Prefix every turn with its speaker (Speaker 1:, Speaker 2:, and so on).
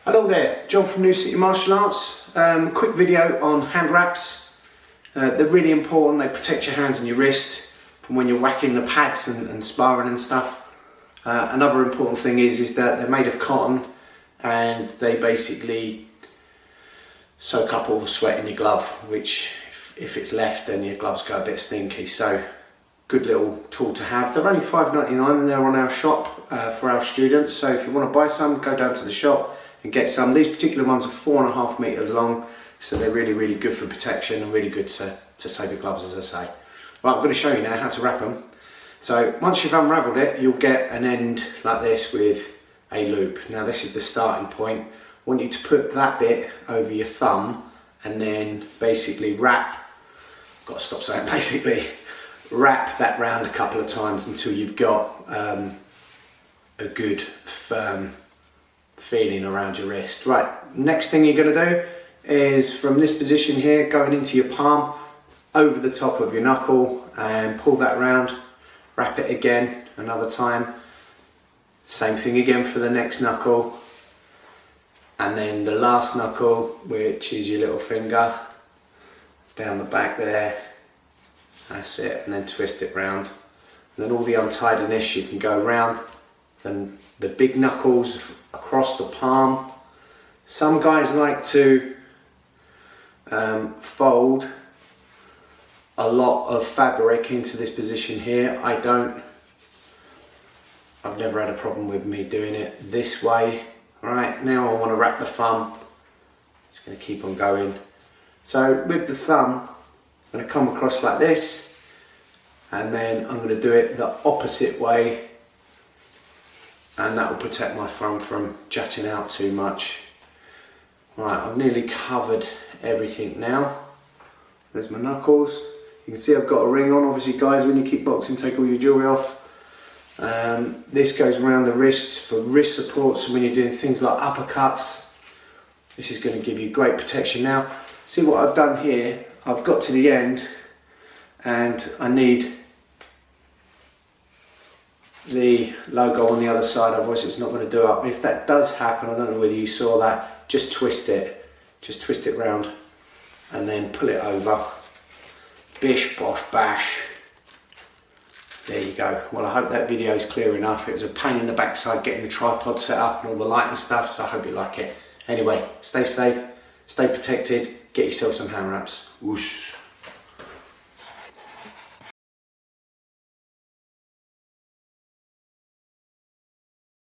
Speaker 1: Hello there, John from New City Martial Arts. Quick video on hand wraps. They're really important. They protect your hands and your wrist from when you're whacking the pads and sparring and stuff. Another important thing is that they're made of cotton and they basically soak up all the sweat in your glove, which if it's left then your gloves go a bit stinky. So good little tool to have. They're only $5.99 and they're on our shop for our students. So if you want to buy some, go down to the shop and get some. These particular ones are 4.5 meters long, so they're really good for protection and really good to save your gloves, as I say. Right, I'm going to show you now how to wrap them. So once you've unravelled it, you'll get an end like this with a loop. Now this is the starting point. I want you to put that bit over your thumb and then basically wrap, got to stop saying basically, wrap that round a couple of times until you've got a good firm feeling around your wrist. Right, next thing you're going to do is from this position here, going into your palm, over the top of your knuckle, and pull that round, wrap it again another time, same thing again for the next knuckle, and then the last knuckle, which is your little finger, down the back there, that's it, and then twist it round. And then all the untidiness you can go around, then the big knuckles across the palm. Some guys like to fold a lot of fabric into this position here. I don't. I've never had a problem with me doing it this way. Right, now I want to wrap the thumb. Just going to keep on going. So with the thumb, I'm going to come across like this, and then I'm going to do it the opposite way, and that will protect my thumb from jutting out too much. Right, I've nearly covered everything now. There's my knuckles. You can see I've got a ring on. Obviously guys, when you kickboxing, take all your jewellery off. This goes around the wrist for wrist support, so when you're doing things like uppercuts, this is going to give you great protection. Now, see what I've done here? I've got to the end and I need the logo on the other side, otherwise it's not going to do up. If that does happen, I don't know whether you saw that, just twist it round and then pull it over. Bish bosh bash. There you go. Well, I hope that video is clear enough. It was a pain in the backside getting the tripod set up and all the light and stuff, so I hope you like it. Anyway, stay safe, stay protected, get yourself some hand wraps. Whoosh.